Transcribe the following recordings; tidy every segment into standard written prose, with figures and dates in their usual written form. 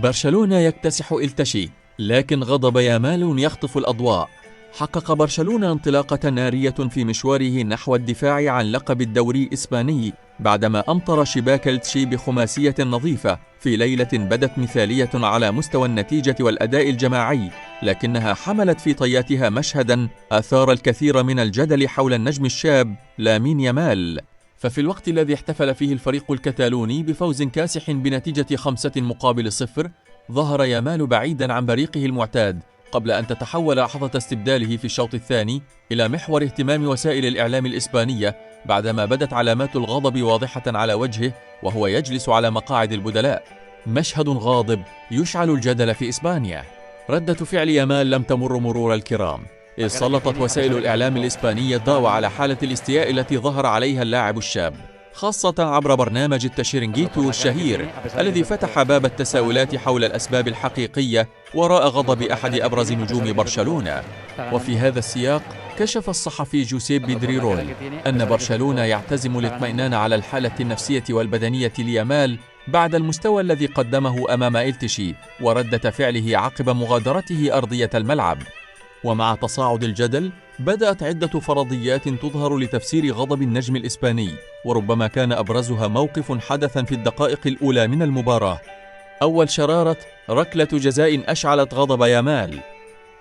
برشلونة يكتسح التشي، لكن غضب يامال يخطف الأضواء. حقق برشلونة انطلاقة نارية في مشواره نحو الدفاع عن لقب الدوري الإسباني بعدما أمطر شباك التشي بخماسية نظيفة في ليلة بدت مثالية على مستوى النتيجة والأداء الجماعي، لكنها حملت في طياتها مشهدا أثار الكثير من الجدل حول النجم الشاب لامين يامال. ففي الوقت الذي احتفل فيه الفريق الكتالوني بفوز كاسح بنتيجة 5-0، ظهر يامال بعيدا عن بريقه المعتاد قبل أن تتحول لحظة استبداله في الشوط الثاني إلى محور اهتمام وسائل الإعلام الإسبانية بعدما بدت علامات الغضب واضحة على وجهه وهو يجلس على مقاعد البدلاء. مشهد غاضب يشعل الجدل في إسبانيا. ردة فعل يامال لم تمر مرور الكرام، إذ سلطت وسائل الإعلام الإسبانية الضوء على حالة الاستياء التي ظهر عليها اللاعب الشاب، خاصة عبر برنامج التشيرينغيتو الشهير الذي فتح باب التساؤلات حول الأسباب الحقيقية وراء غضب أحد أبرز نجوم برشلونة. وفي هذا السياق كشف الصحفي جوسيب بيدريرول أن برشلونة يعتزم الاطمئنان على الحالة النفسية والبدنية ليامال بعد المستوى الذي قدمه أمام إلتشي وردة فعله عقب مغادرته أرضية الملعب. ومع تصاعد الجدل بدأت عدة فرضيات تظهر لتفسير غضب النجم الإسباني، وربما كان أبرزها موقف حدث في الدقائق الأولى من المباراة. أول شرارة ركلة جزاء أشعلت غضب يامال.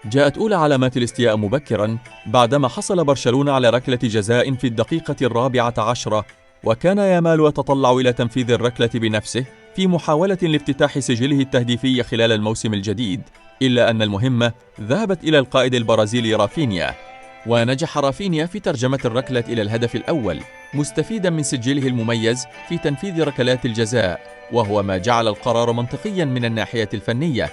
جاءت أولى علامات الاستياء مبكرا بعدما حصل برشلونة على ركلة جزاء في الدقيقة 14، وكان يامال يتطلع إلى تنفيذ الركلة بنفسه في محاولة لافتتاح سجله التهديفي خلال الموسم الجديد، إلا أن المهمة ذهبت إلى القائد البرازيلي رافينيا، ونجح رافينيا في ترجمة الركلة إلى الهدف الأول مستفيدا من سجله المميز في تنفيذ ركلات الجزاء، وهو ما جعل القرار منطقيا من الناحية الفنية.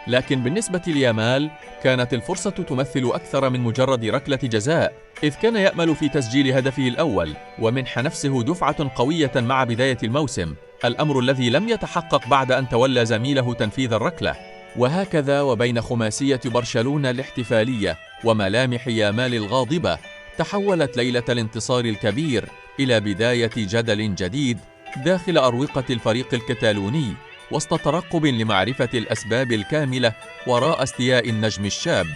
لكن بالنسبة ليامال كانت الفرصة تمثل أكثر من مجرد ركلة جزاء، إذ كان يأمل في تسجيل هدفه الأول ومنح نفسه دفعة قوية مع بداية الموسم، الأمر الذي لم يتحقق بعد أن تولى زميله تنفيذ الركلة. وهكذا وبين خماسية برشلونة الاحتفالية وملامح يامال الغاضبة تحولت ليلة الانتصار الكبير إلى بداية جدل جديد داخل أروقة الفريق الكتالوني، وسط ترقب لمعرفة الأسباب الكاملة وراء استياء النجم الشاب.